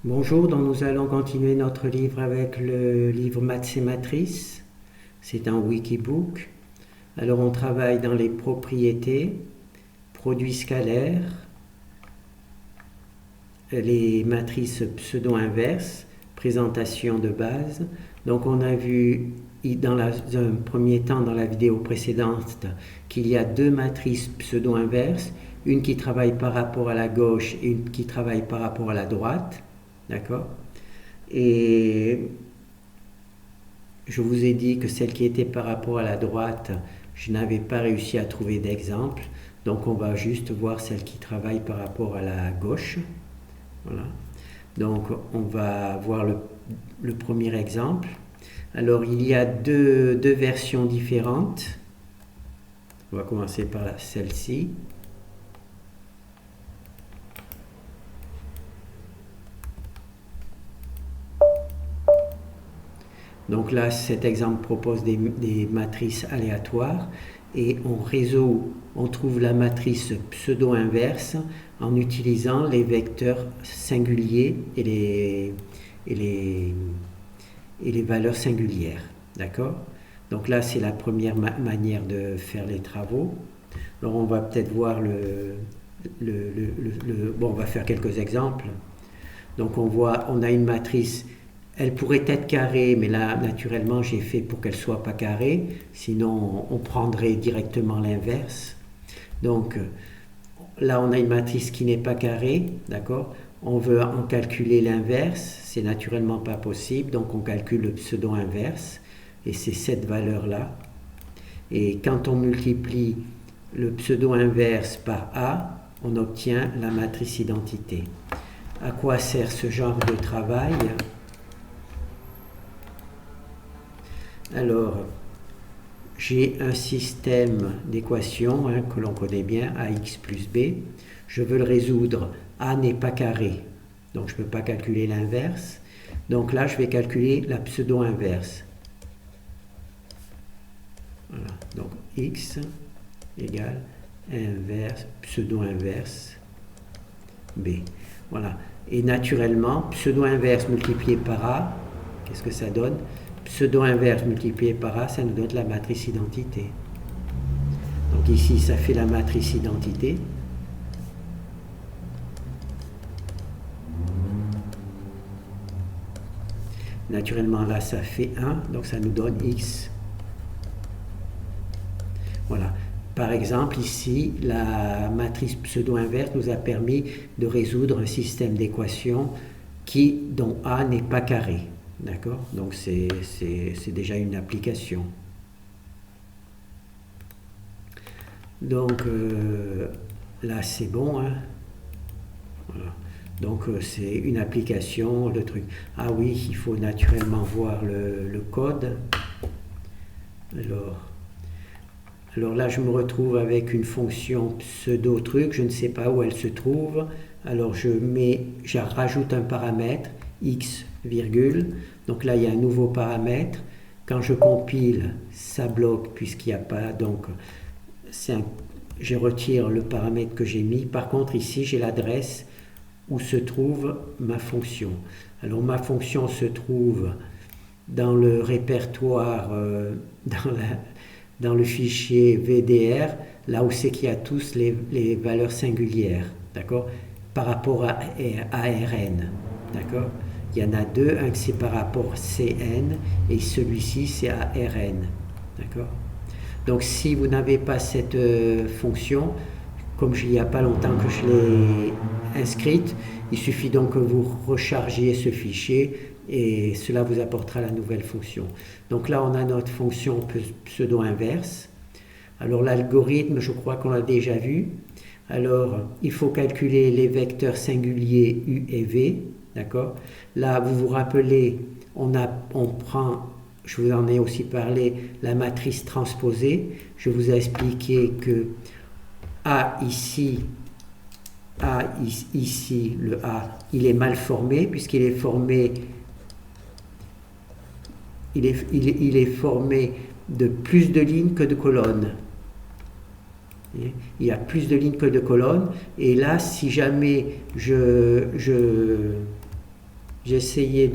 Bonjour, donc nous allons continuer notre livre avec le livre Maths et Matrices. C'est un wikibook. Alors on travaille dans les propriétés, produits scalaires, les matrices pseudo-inverses, présentation de base. Donc on a vu dans un premier temps dans la vidéo précédente qu'il y a deux matrices pseudo-inverses, une qui travaille par rapport à la gauche et une qui travaille par rapport à la droite. D'accord? Et je vous ai dit que celle qui était par rapport à la droite, je n'avais pas réussi à trouver d'exemple. Donc on va juste voir celle qui travaille par rapport à la gauche. Voilà. Donc on va voir le premier exemple. Alors il y a deux versions différentes. On va commencer par celle-ci. Donc là, cet exemple propose des matrices aléatoires et on trouve la matrice pseudo-inverse en utilisant les vecteurs singuliers et les valeurs singulières. D'accord? Donc là, c'est la première manière de faire les travaux. Alors on va peut-être voir bon, on va faire quelques exemples. Donc on a une matrice. Elle pourrait être carrée, mais là, naturellement, j'ai fait pour qu'elle ne soit pas carrée. Sinon, on prendrait directement l'inverse. Donc, là, on a une matrice qui n'est pas carrée, d'accord? On veut en calculer l'inverse. C'est naturellement pas possible. Donc, on calcule le pseudo-inverse. Et c'est cette valeur-là. Et quand on multiplie le pseudo-inverse par A, on obtient la matrice identité. À quoi sert ce genre de travail ? Alors, j'ai un système d'équations que l'on connaît bien, ax plus b. Je veux le résoudre. A n'est pas carré, donc je ne peux pas calculer l'inverse. Donc là, je vais calculer la pseudo-inverse. Voilà. Donc x égale inverse, pseudo-inverse b. Voilà. Et naturellement, pseudo-inverse multiplié par a, qu'est-ce que ça donne ? Pseudo-inverse multiplié par A, ça nous donne la matrice identité. Donc ici, ça fait la matrice identité. Naturellement, là, ça fait 1, donc ça nous donne X. Voilà. Par exemple, ici, la matrice pseudo-inverse nous a permis de résoudre un système d'équations dont A n'est pas carré. D'accord? Donc c'est déjà une application. Donc là c'est bon. Hein? Voilà. Donc c'est une application, le truc. Ah oui, il faut naturellement voir le code. Alors là je me retrouve avec une fonction pseudo-truc, je ne sais pas où elle se trouve. Alors je rajoute un paramètre, x, virgule. Donc là, il y a un nouveau paramètre. Quand je compile, ça bloque puisqu'il n'y a pas. Donc, je retire le paramètre que j'ai mis. Par contre, ici, j'ai l'adresse où se trouve ma fonction. Alors, ma fonction se trouve dans le répertoire, dans le fichier VDR, là où c'est qu'il y a tous les valeurs singulières. D'accord? Par rapport à ARN. D'accord? Il y en a deux, un c'est par rapport à CN et celui-ci c'est à RN. D'accord? Donc si vous n'avez pas cette fonction, comme il n'y a pas longtemps que je l'ai inscrite, il suffit donc que vous rechargiez ce fichier et cela vous apportera la nouvelle fonction. Donc là on a notre fonction pseudo-inverse. Alors l'algorithme, je crois qu'on l'a déjà vu. Alors il faut calculer les vecteurs singuliers U et V. D'accord? Là, vous vous rappelez, on prend, je vous en ai aussi parlé, la matrice transposée. Je vous ai expliqué que A ici, le A, il est mal formé, puisqu'il est formé, il est formé de plus de lignes que de colonnes. Il y a plus de lignes que de colonnes. Et là, si jamais je j'ai essayé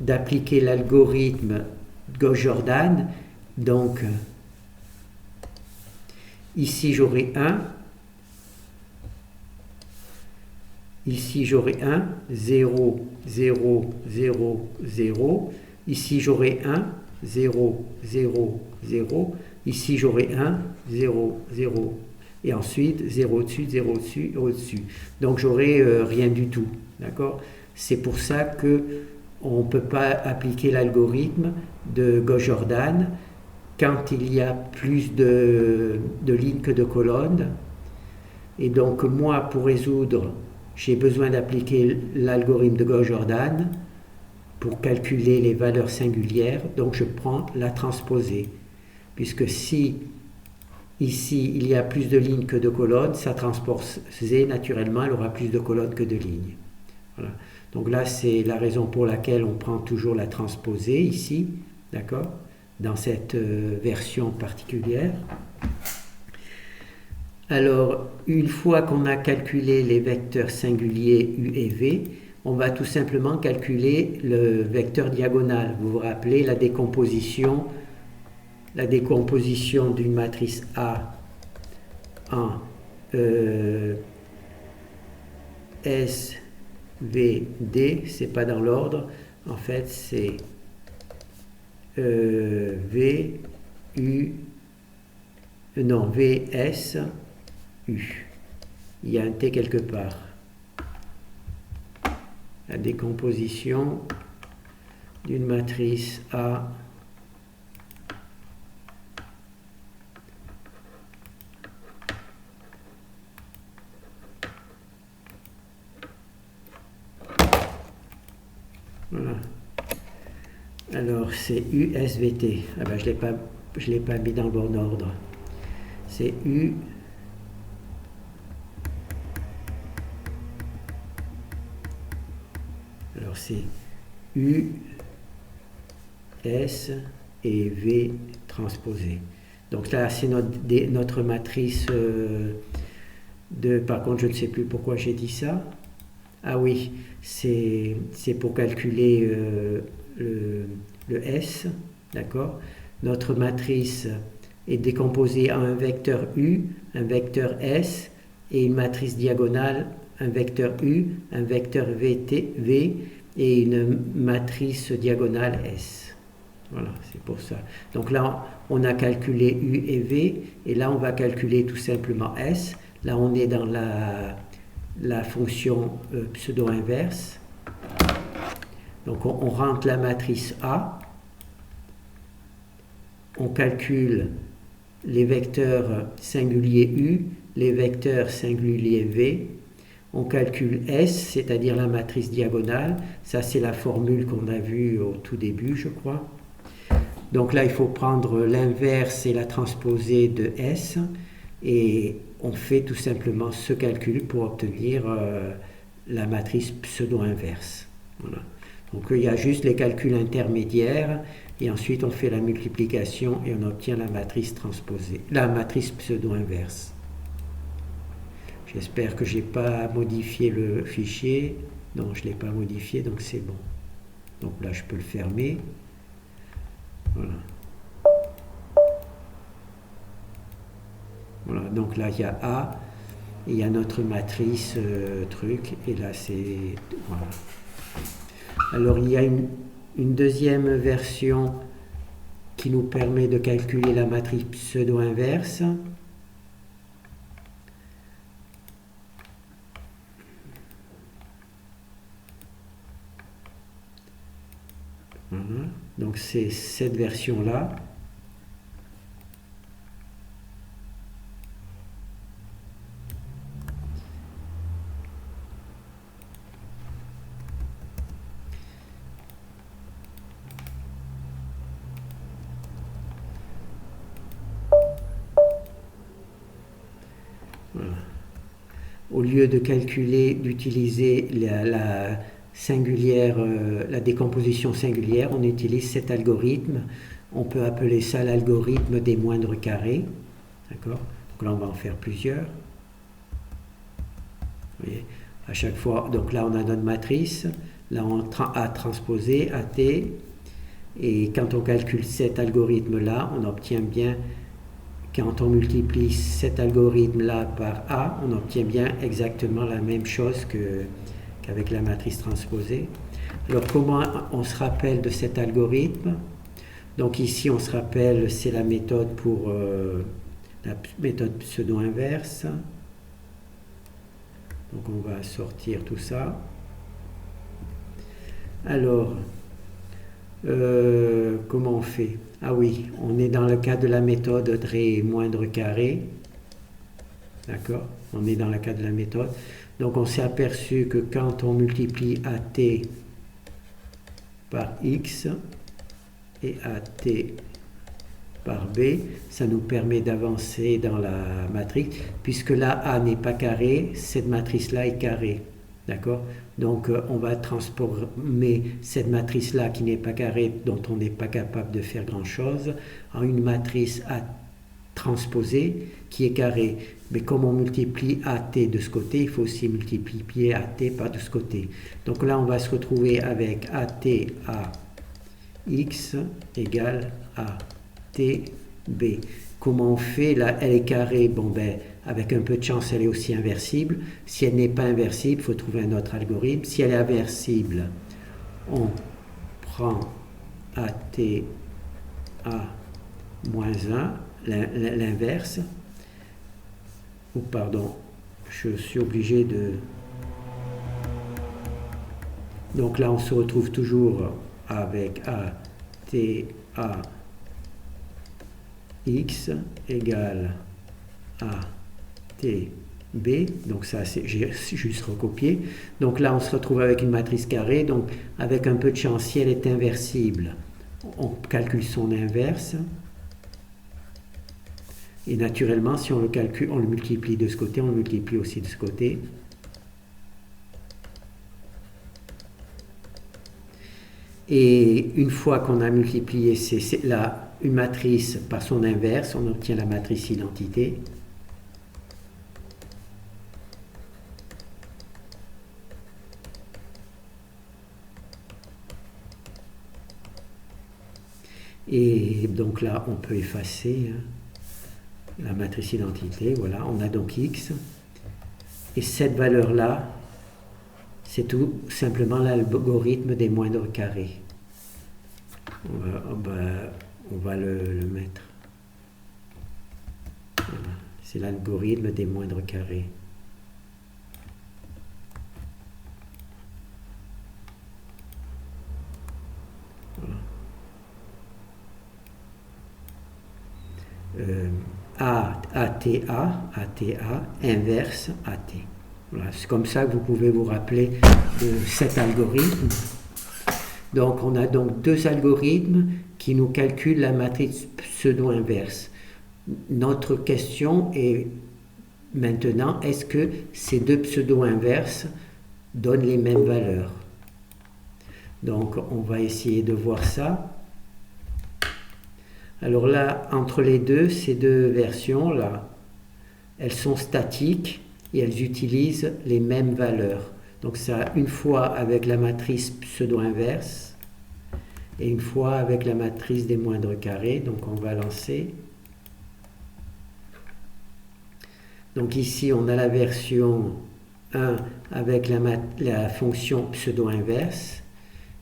d'appliquer l'algorithme Gauss-Jordan. Donc, ici j'aurai 1. Ici j'aurai 1, 0, 0, 0, 0. Ici j'aurai 1, 0, 0, 0. Ici j'aurai 1, 0, 0. Et ensuite 0 au-dessus, 0 au-dessus, au-dessus. Donc j'aurai rien du tout. D'accord? C'est pour ça que on ne peut pas appliquer l'algorithme de Gauss-Jordan quand il y a plus de lignes que de colonnes. Et donc moi, pour résoudre, j'ai besoin d'appliquer l'algorithme de Gauss-Jordan pour calculer les valeurs singulières. Donc je prends la transposée. Puisque si ici il y a plus de lignes que de colonnes, sa transposée, naturellement, elle aura plus de colonnes que de lignes. Voilà. Donc là, c'est la raison pour laquelle on prend toujours la transposée ici, d'accord, dans cette version particulière. Alors, une fois qu'on a calculé les vecteurs singuliers U et V, on va tout simplement calculer le vecteur diagonal. Vous vous rappelez la décomposition d'une matrice A en S, V, D, c'est pas dans l'ordre, en fait c'est V, U, non, V, S, U. Il y a un T quelque part. La décomposition d'une matrice A voilà. Alors c'est USVT. Ah ben, je l'ai pas mis dans le bon ordre. C'est U. Alors c'est U, S et V transposé. Donc là c'est notre matrice par contre je ne sais plus pourquoi j'ai dit ça. Ah oui, c'est pour calculer le S, d'accord. Notre matrice est décomposée en un vecteur U, un vecteur S et une matrice diagonale, un vecteur U, un vecteur V et une matrice diagonale S. Voilà, c'est pour ça. Donc là, on a calculé U et V, et là, on va calculer tout simplement S. Là, on est dans la fonction pseudo-inverse. Donc, on rentre la matrice A, on calcule les vecteurs singuliers U, les vecteurs singuliers V, on calcule S, c'est-à-dire la matrice diagonale. Ça, c'est la formule qu'on a vue au tout début, je crois. Donc là, il faut prendre l'inverse et la transposée de S, et on fait tout simplement ce calcul pour obtenir la matrice pseudo-inverse. Voilà. Donc il y a juste les calculs intermédiaires, et ensuite on fait la multiplication et on obtient la matrice transposée, la matrice pseudo-inverse. J'espère que je n'ai pas modifié le fichier. Non, je ne l'ai pas modifié, donc c'est bon. Donc là, je peux le fermer. Voilà. Voilà, donc là, il y a A, et il y a notre matrice truc, et là, c'est... Voilà. Alors, il y a une deuxième version qui nous permet de calculer la matrice pseudo-inverse. Voilà. Donc c'est cette version-là. Voilà. Au lieu de calculer, d'utiliser la singulière, la décomposition singulière, on utilise cet algorithme. On peut appeler ça l'algorithme des moindres carrés. D'accord? Donc là, on va en faire plusieurs. Vous voyez, à chaque fois, donc là, on a notre matrice. Là, A transposé, AT. Et quand on calcule cet algorithme-là, on obtient bien, quand on multiplie cet algorithme-là par A, on obtient bien exactement la même chose qu'avec la matrice transposée. Alors comment on se rappelle de cet algorithme? Donc ici on se rappelle, c'est la méthode pour la méthode pseudo-inverse. Donc on va sortir tout ça. Alors, comment on fait? Ah oui, on est dans le cas de la méthode très moindre carré. D'accord? On est dans le cas de la méthode. Donc on s'est aperçu que quand on multiplie AT par X et AT par B, ça nous permet d'avancer dans la matrice, puisque là A n'est pas carré, cette matrice-là est carrée. D'accord? Donc on va transformer cette matrice-là qui n'est pas carrée, dont on n'est pas capable de faire grand-chose, en une matrice A transposée qui est carrée. Mais comme on multiplie AT de ce côté, il faut aussi multiplier AT par de ce côté. Donc là, on va se retrouver avec AT A X égale AT B. Comment on fait? Là, elle est carrée. Bon, ben, avec un peu de chance, elle est aussi inversible. Si elle n'est pas inversible, il faut trouver un autre algorithme. Si elle est inversible, on prend AT A moins 1, l'inverse. Ou pardon, je suis obligé de... Donc là, on se retrouve toujours avec AT A X égale AT B. Donc ça, j'ai juste recopié. Donc là, on se retrouve avec une matrice carrée. Donc avec un peu de chance, si elle est inversible, on calcule son inverse. Et naturellement, si on le calcule, on le multiplie de ce côté, on le multiplie aussi de ce côté. Et une fois qu'on a multiplié une matrice par son inverse, on obtient la matrice identité. Et donc là, on peut effacer la matrice identité. Voilà, on a donc X. Et cette valeur-là, c'est tout simplement l'algorithme des moindres carrés. On va le mettre. Voilà. C'est l'algorithme des moindres carrés. Voilà. ATA, inverse AT. Voilà, c'est comme ça que vous pouvez vous rappeler de cet algorithme. Donc on a donc deux algorithmes qui nous calculent la matrice pseudo-inverse. Notre question est maintenant, est-ce que ces deux pseudo-inverses donnent les mêmes valeurs? Donc on va essayer de voir ça. Alors là, entre les deux, ces deux versions-là, elles sont statiques et elles utilisent les mêmes valeurs. Donc ça, une fois avec la matrice pseudo-inverse et une fois avec la matrice des moindres carrés. Donc on va lancer. Donc ici, on a la version 1 avec la fonction pseudo-inverse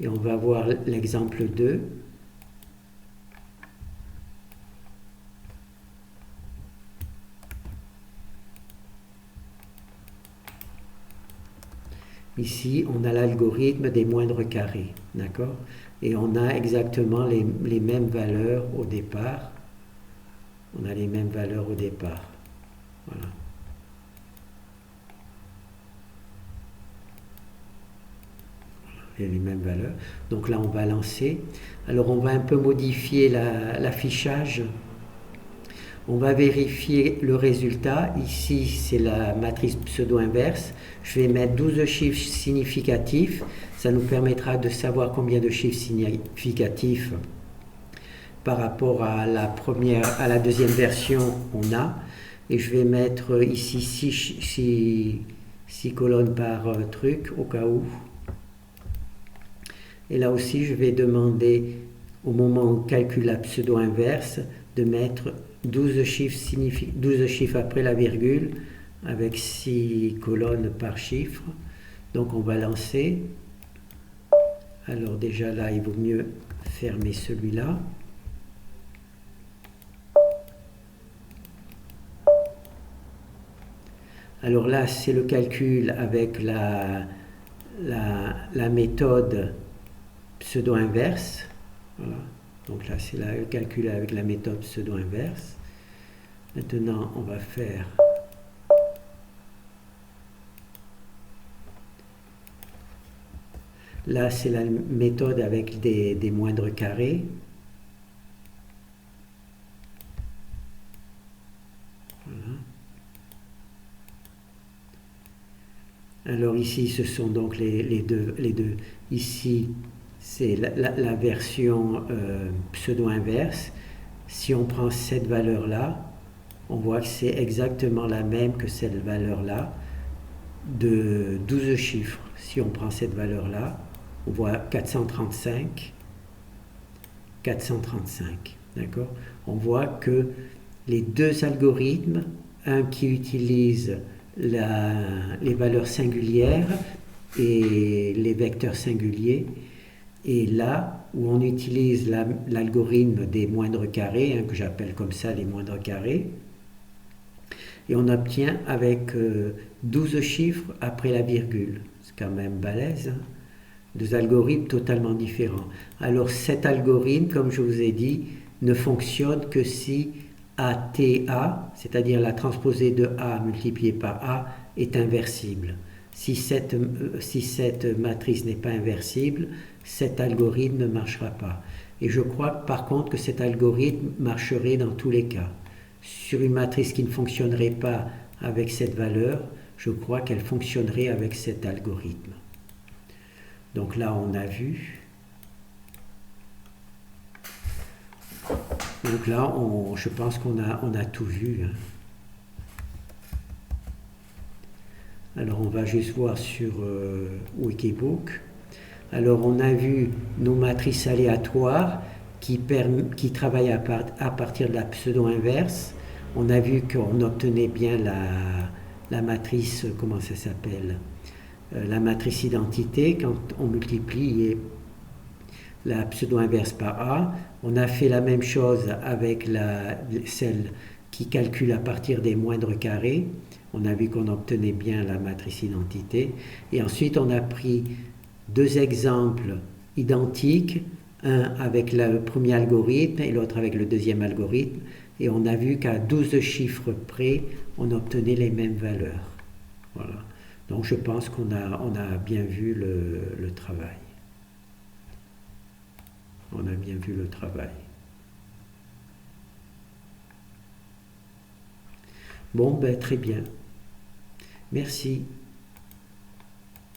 et on va voir l'exemple 2. Ici, on a l'algorithme des moindres carrés, d'accord? Et on a exactement les mêmes valeurs au départ. On a les mêmes valeurs au départ. Voilà. Et les mêmes valeurs. Donc là, on va lancer. Alors, on va un peu modifier l'affichage. On va vérifier le résultat. Ici, c'est la matrice pseudo-inverse. Je vais mettre 12 chiffres significatifs. Ça nous permettra de savoir combien de chiffres significatifs par rapport à la deuxième version on a. Et je vais mettre ici 6 colonnes par truc, au cas où. Et là aussi, je vais demander, au moment où on calcule la pseudo-inverse, de mettre 12 chiffres après la virgule, avec 6 colonnes par chiffre. Donc on va lancer. Alors déjà là, il vaut mieux fermer celui-là. Alors là, c'est le calcul avec la méthode pseudo-inverse. Voilà. Donc là, c'est le calcul avec la méthode pseudo-inverse. Maintenant, on va faire... Là, c'est la méthode avec des moindres carrés. Voilà. Alors ici, ce sont donc les deux. Ici, c'est la version pseudo-inverse. Si on prend cette valeur-là, on voit que c'est exactement la même que cette valeur-là de 12 chiffres. Si on prend cette valeur-là, on voit 435, 435. D'accord? On voit que les deux algorithmes, un qui utilise les valeurs singulières et les vecteurs singuliers, et là où on utilise l'algorithme des moindres carrés, que j'appelle comme ça les moindres carrés, et on obtient avec 12 chiffres après la virgule. C'est quand même balèze, hein? Deux algorithmes totalement différents. Alors cet algorithme, comme je vous ai dit, ne fonctionne que si ATA, c'est-à-dire la transposée de A multipliée par A, est inversible. Si cette matrice n'est pas inversible, cet algorithme ne marchera pas. Et je crois par contre que cet algorithme marcherait dans tous les cas. Sur une matrice qui ne fonctionnerait pas avec cette valeur, je crois qu'elle fonctionnerait avec cet algorithme. Donc là, on a vu. Donc là, je pense qu'on a tout vu, hein. Alors, on va juste voir sur Wikibook. Alors, on a vu nos matrices aléatoires qui travaillent à partir de la pseudo-inverse. On a vu qu'on obtenait bien la matrice, comment ça s'appelle, la matrice identité quand on multiplie la pseudo-inverse par A. On a fait la même chose avec celle qui calcule à partir des moindres carrés. On a vu qu'on obtenait bien la matrice identité. Et ensuite, on a pris deux exemples identiques, un avec le premier algorithme et l'autre avec le deuxième algorithme. Et on a vu qu'à 12 chiffres près, on obtenait les mêmes valeurs. Voilà. Donc je pense qu'on a bien vu le travail. On a bien vu le travail. Bon, ben très bien. Merci.